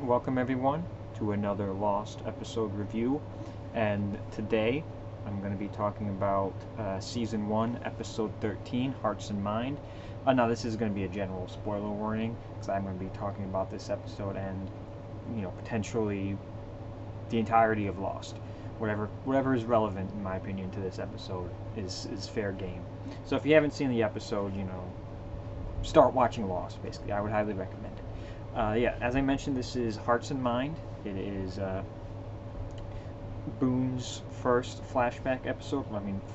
welcome everyone to another Lost episode review, and today I'm going to be talking about Season 1, Episode 13, Hearts and Mind. Now this is going to be a general spoiler warning, because I'm going to be talking about this episode and, potentially the entirety of Lost. Whatever is relevant, in my opinion, to this episode is fair game. So if you haven't seen the episode, start watching Lost, basically. I would highly recommend it. As I mentioned, this is Hearts and Mind. It is Boone's first flashback episode.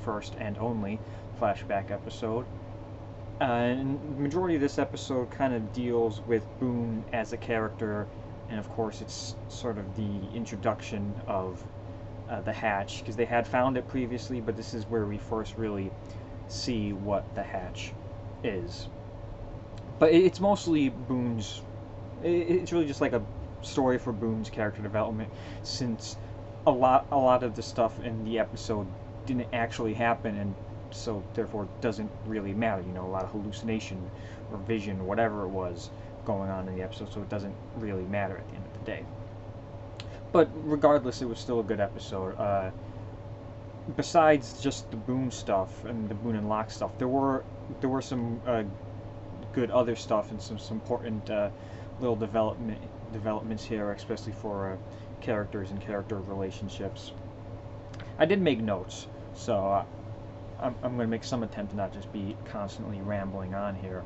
First and only flashback episode. And the majority of this episode kind of deals with Boone as a character, and of course it's sort of the introduction of the hatch, because they had found it previously, but this is where we first really see what the hatch is. But it's mostly Boone's. It's really just like a story for Boone's character development, since a lot of the stuff in the episode didn't actually happen, and so therefore it doesn't really matter. A lot of hallucination or vision, whatever it was going on in the episode, so it doesn't really matter at the end of the day. But regardless, it was still a good episode. Besides just the Boone stuff and the Boone and Locke stuff, there were some good other stuff and some important little developments here, especially for characters and character relationships. I did make notes, so I'm going to make some attempt to not just be constantly rambling on here.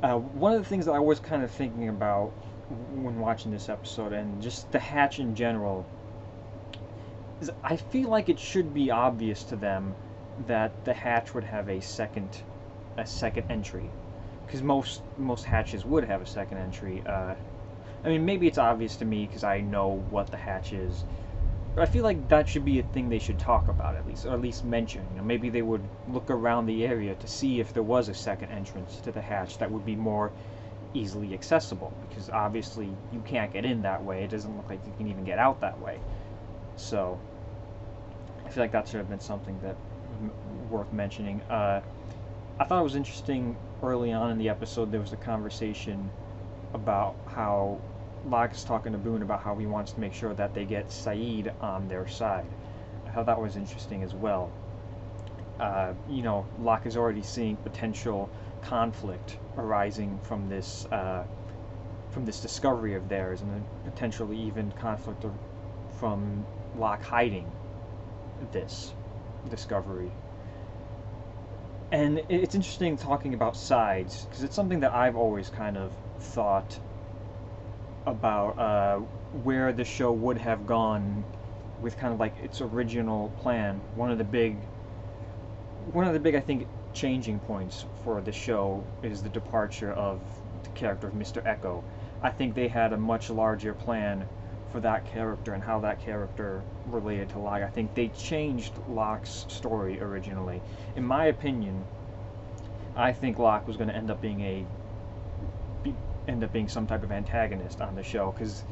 One of the things that I was kind of thinking about when watching this episode, and just the hatch in general, is I feel like it should be obvious to them that the hatch would have a second entry, because most hatches would have a second entry. Maybe it's obvious to me because I know what the hatch is, but I feel like that should be a thing they should talk about or at least mention. Maybe they would look around the area to see if there was a second entrance to the hatch that would be more easily accessible, because obviously you can't get in that way. It doesn't look like you can even get out that way. So I feel like that should have been something that worth mentioning. I thought it was interesting early on in the episode there was a conversation about how Locke is talking to Boone about how he wants to make sure that they get Saeed on their side. I thought that was interesting as well. Locke is already seeing potential conflict arising from this discovery of theirs, and then potentially even conflict from Locke hiding this discovery. And it's interesting talking about sides, because it's something that I've always kind of thought about where the show would have gone with kind of like its original plan. One of the big I think changing points for the show is the departure of the character of Mr. Echo. I think they had a much larger plan for that character and how that character related to Locke. I think they changed Locke's story originally. In my opinion, I think Locke was going to end up being some type of antagonist on the show, because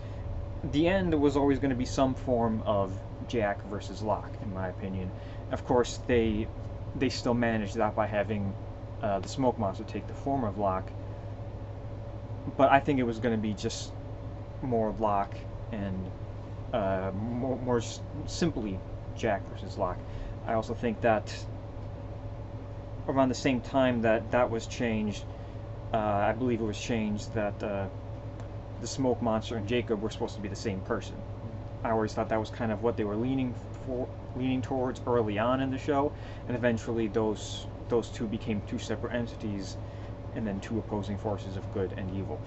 the end was always going to be some form of Jack versus Locke, in my opinion. Of course, they still managed that by having the smoke monster take the form of Locke, but I think it was going to be just more Locke and more simply Jack versus Locke. I also think that around the same time that was changed, I believe it was changed that the smoke monster and Jacob were supposed to be the same person. I always thought that was kind of what they were leaning towards early on in the show, and eventually those two became two separate entities, and then two opposing forces of good and evil.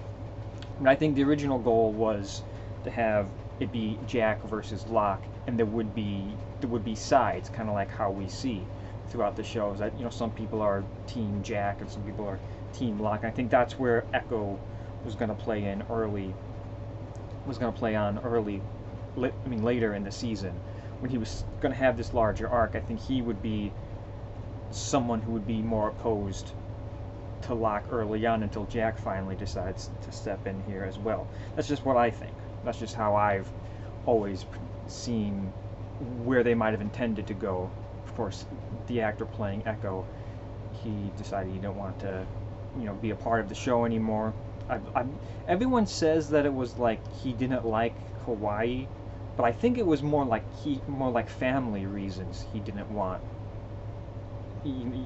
And I think the original goal was to have it be Jack versus Locke, and there would be sides, kind of like how we see throughout the shows. That some people are Team Jack and some people are Team Locke. I think that's where Echo was going to play on early. Later in the season, when he was going to have this larger arc. I think he would be someone who would be more opposed to Locke early on, until Jack finally decides to step in here as well. That's just what I think. That's just how I've always seen where they might have intended to go. Of course, the actor playing Echo, he decided he didn't want to, be a part of the show anymore. everyone says that it was like he didn't like Hawaii, but I think it was more like family reasons he didn't want. He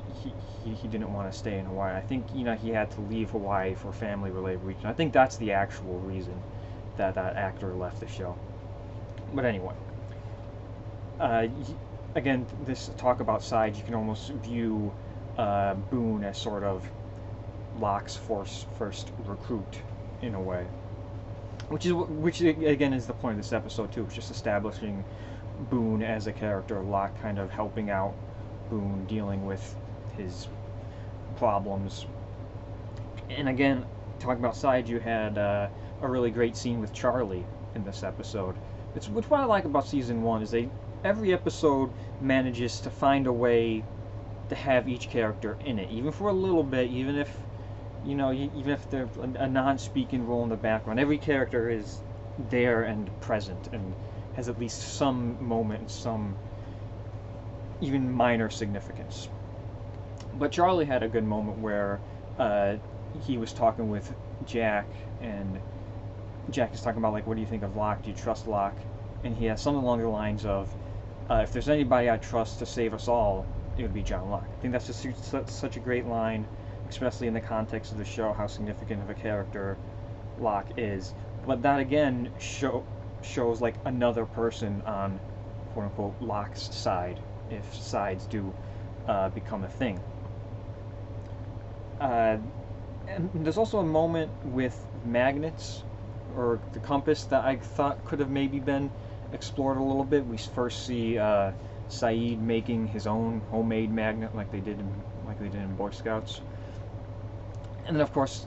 didn't want to stay in Hawaii. I think he had to leave Hawaii for family-related reasons. I think that's the actual reason that that actor left the show. But anyway, uh, again, this talk about sides, you can almost view Boone as sort of Locke's first recruit in a way, which again is the point of this episode too. It's just establishing Boone as a character, Locke kind of helping out Boone dealing with his problems. And again, talking about sides, you had a really great scene with Charlie in this episode. It's what I like about season one is every episode manages to find a way to have each character in it, even for a little bit, even if even if they're a non-speaking role in the background. Every character is there and present and has at least some moment, some even minor significance. But Charlie had a good moment where he was talking with Jack, and Jack is talking about, like, what do you think of Locke? Do you trust Locke? And he has something along the lines of, if there's anybody I trust to save us all, it would be John Locke. I think that's just such a great line, especially in the context of the show, how significant of a character Locke is. But that again shows like another person on quote unquote Locke's side, if sides do become a thing. And there's also a moment with magnets or the compass that I thought could have maybe been explored a little bit. We first see Saeed making his own homemade magnet like they did in Boy Scouts. And then of course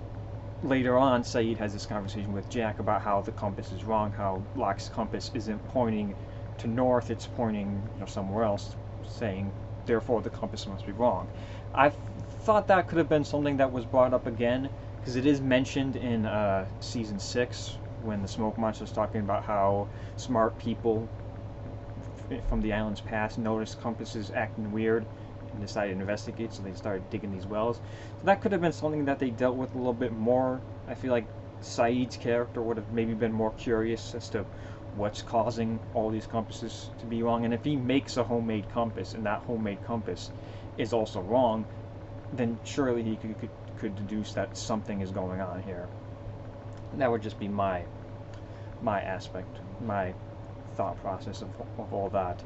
later on Saeed has this conversation with Jack about how the compass is wrong, how Locke's compass isn't pointing to north, it's pointing somewhere else, saying therefore the compass must be wrong. I thought that could have been something that was brought up again, because it is mentioned in season 6 when the smoke monster is talking about how smart people from the island's past noticed compasses acting weird and decided to investigate, so they started digging these wells. So that could have been something that they dealt with a little bit more. I feel like Saeed's character would have maybe been more curious as to what's causing all these compasses to be wrong, and if he makes a homemade compass and that homemade compass is also wrong, then surely he could deduce that something is going on here. That would just be my aspect, my thought process of all that.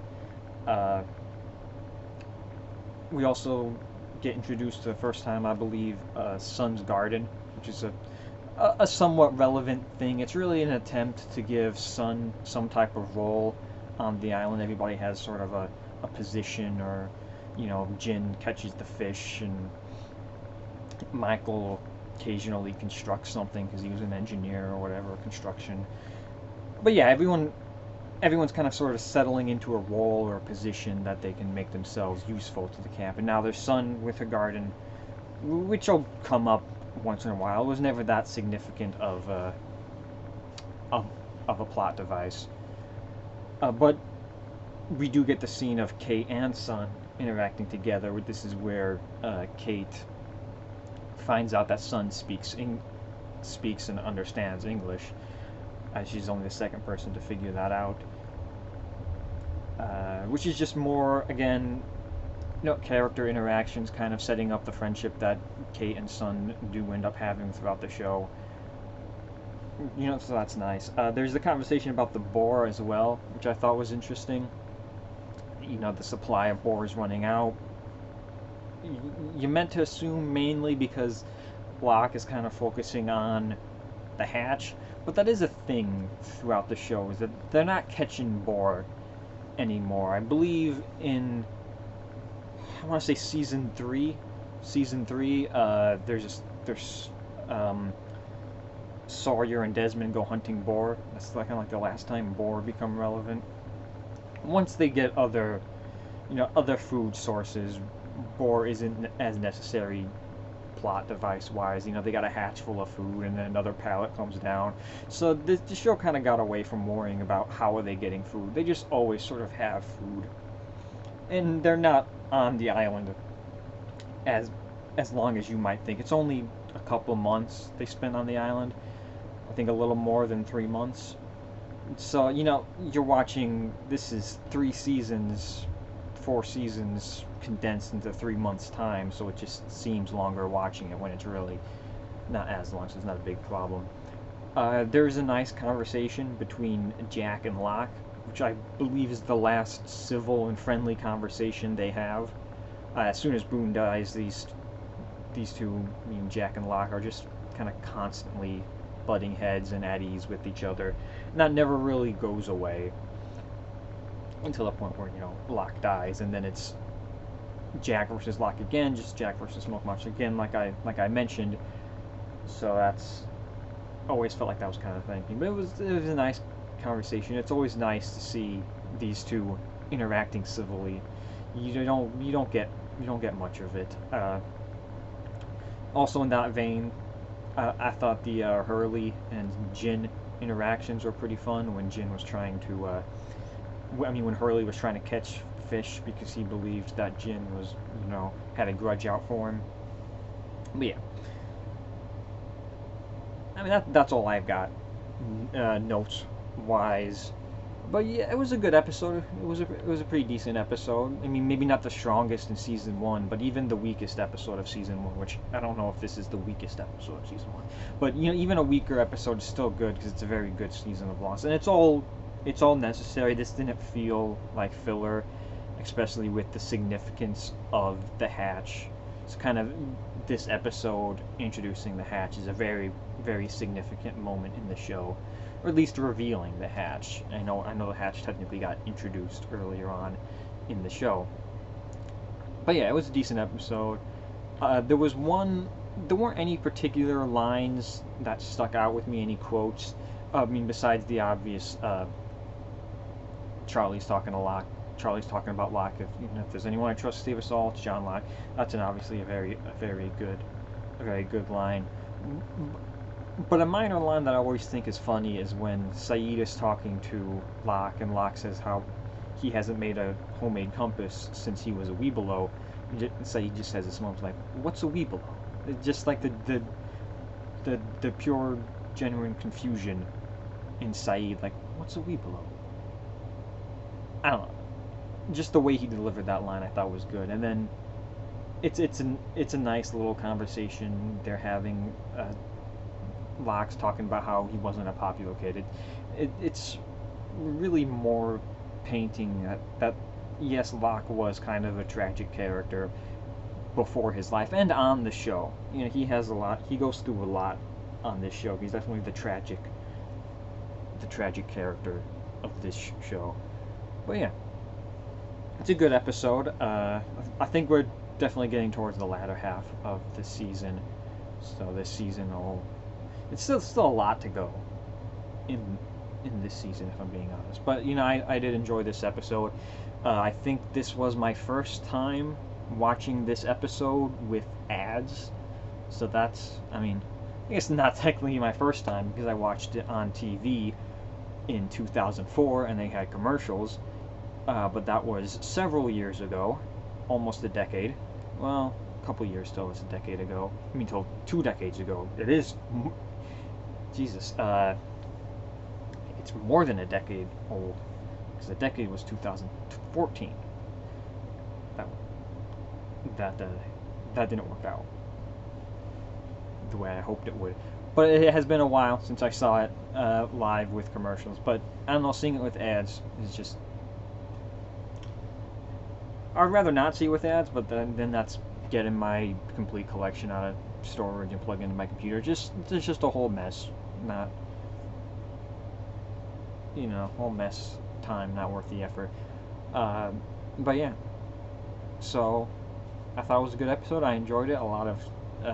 We also get introduced to the first time, I believe, Sun's Garden, which is a somewhat relevant thing. It's really an attempt to give Sun some type of role on the island. Everybody has sort of a position, or Jin catches the fish, and Michael occasionally constructs something because he was an engineer or whatever, construction. But yeah, everyone's kind of sort of settling into a role or a position that they can make themselves useful to the camp. And now there's Sun with her garden, which will come up once in a while. It was never that significant of a plot device. But we do get the scene of Kate and Sun interacting together. This is where Kate finds out that Sun speaks and understands English. She's only the second person to figure that out. Which is just more, again, character interactions, kind of setting up the friendship that Kate and Sun do end up having throughout the show. So that's nice. There's the conversation about the boar as well, which I thought was interesting. The supply of boar is running out. You meant to assume mainly because Locke is kind of focusing on the hatch, but that is a thing throughout the show, is that they're not catching boar anymore. I believe in, I want to say season 3, there's Sawyer and Desmond go hunting boar. That's kind of like the last time boar become relevant. Once they get other food sources, boar isn't as necessary plot device wise. They got a hatch full of food and then another pallet comes down. So the show kind of got away from worrying about how are they getting food. They just always sort of have food. And they're not on the island as long as you might think. It's only a couple months they spent on the island. I think a little more than 3 months. So, you're watching, this is 3 seasons, 4 seasons condensed into 3 months' time, so it just seems longer watching it when it's really not as long, so it's not a big problem. There's a nice conversation between Jack and Locke, which I believe is the last civil and friendly conversation they have. As soon as Boone dies, these two, Jack and Locke, are just kind of constantly butting heads and at ease with each other. And that never really goes away until the point where, Locke dies, and then it's Jack versus Locke again, just Jack versus Smokemarch again, like I mentioned. So that's always felt like that was kind of thinking, but it was a nice conversation. It's always nice to see these two interacting civilly. You don't get much of it. Also in that vein, I thought the Hurley and Jin interactions were pretty fun when Jin was trying to, when Hurley was trying to catch fish because he believed that Jin was, had a grudge out for him. But yeah. That's all I've got, notes-wise. But yeah, it was a good episode. It was a pretty decent episode. Maybe not the strongest in season 1, but even the weakest episode of season 1, which I don't know if this is the weakest episode of season 1. But even a weaker episode is still good because it's a very good season of Lost, and it's all necessary. This didn't feel like filler, especially with the significance of the Hatch. It's kind of, this episode introducing the Hatch is a very, very significant moment in the show, or at least revealing the Hatch. I know the Hatch technically got introduced earlier on in the show, but yeah, it was a decent episode. There weren't any particular lines that stuck out with me, any quotes. Besides the obvious, Charlie's talking about Locke. If there's anyone I trust to save us all, it's John Locke. That's obviously a very good line. But a minor line that I always think is funny is when Saeed is talking to Locke, and Locke says how he hasn't made a homemade compass since he was a Weebelo. Saeed just says this moment like, "What's a Weebelo?" It's just like the pure, genuine confusion in Saeed, like, "What's a Weebelo?" I don't know. Just the way he delivered that line, I thought was good. And then it's a nice little conversation they're having. Locke's talking about how he wasn't a popular kid. It's really more painting that yes, Locke was kind of a tragic character before his life and on the show. He has a lot. He goes through a lot on this show. He's definitely the tragic character of this show. But yeah, it's a good episode. I think we're definitely getting towards the latter half of the season. So this season it's still a lot to go in this season, if I'm being honest. But I did enjoy this episode. I think this was my first time watching this episode with ads. So that's, I guess not technically my first time because I watched it on TV in 2004 and they had commercials. But that was several years ago, almost a decade. Well, a couple years still, it's a decade ago. Till 2 decades ago. It is, Jesus, it's more than a decade old, because the decade was 2014. That didn't work out the way I hoped it would. But it has been a while since I saw it live with commercials. But I don't know, seeing it with ads is just, I'd rather not see it with ads, but then that's getting my complete collection out of storage and plug into my computer. It's just a whole mess. Not, whole mess time, not worth the effort. But yeah, so I thought it was a good episode. I enjoyed it. A lot of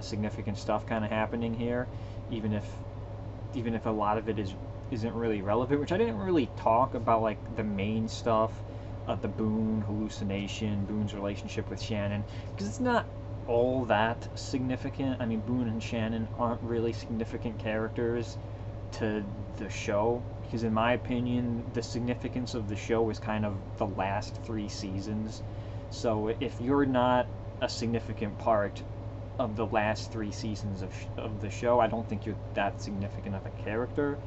significant stuff kind of happening here, even if a lot of it isn't really relevant, which I didn't really talk about, like the main stuff. The Boone hallucination, Boone's relationship with Shannon, because it's not all that significant. Boone and Shannon aren't really significant characters to the show, because in my opinion, the significance of the show is kind of the last 3 seasons. So if you're not a significant part of the last 3 seasons of the show. I don't think you're that significant of a character.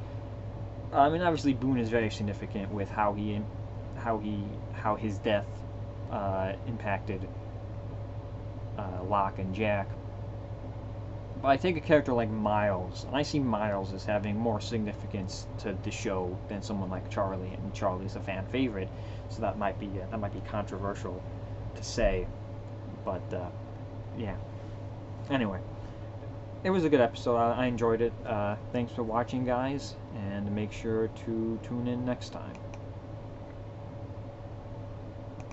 I mean, obviously Boone is very significant with how his death impacted Locke and Jack. But I take a character like Miles, and I see Miles as having more significance to the show than someone like Charlie, and Charlie's a fan favorite, so that might be controversial to say, but yeah. Anyway, it was a good episode. I enjoyed it. Thanks for watching, guys, and make sure to tune in next time.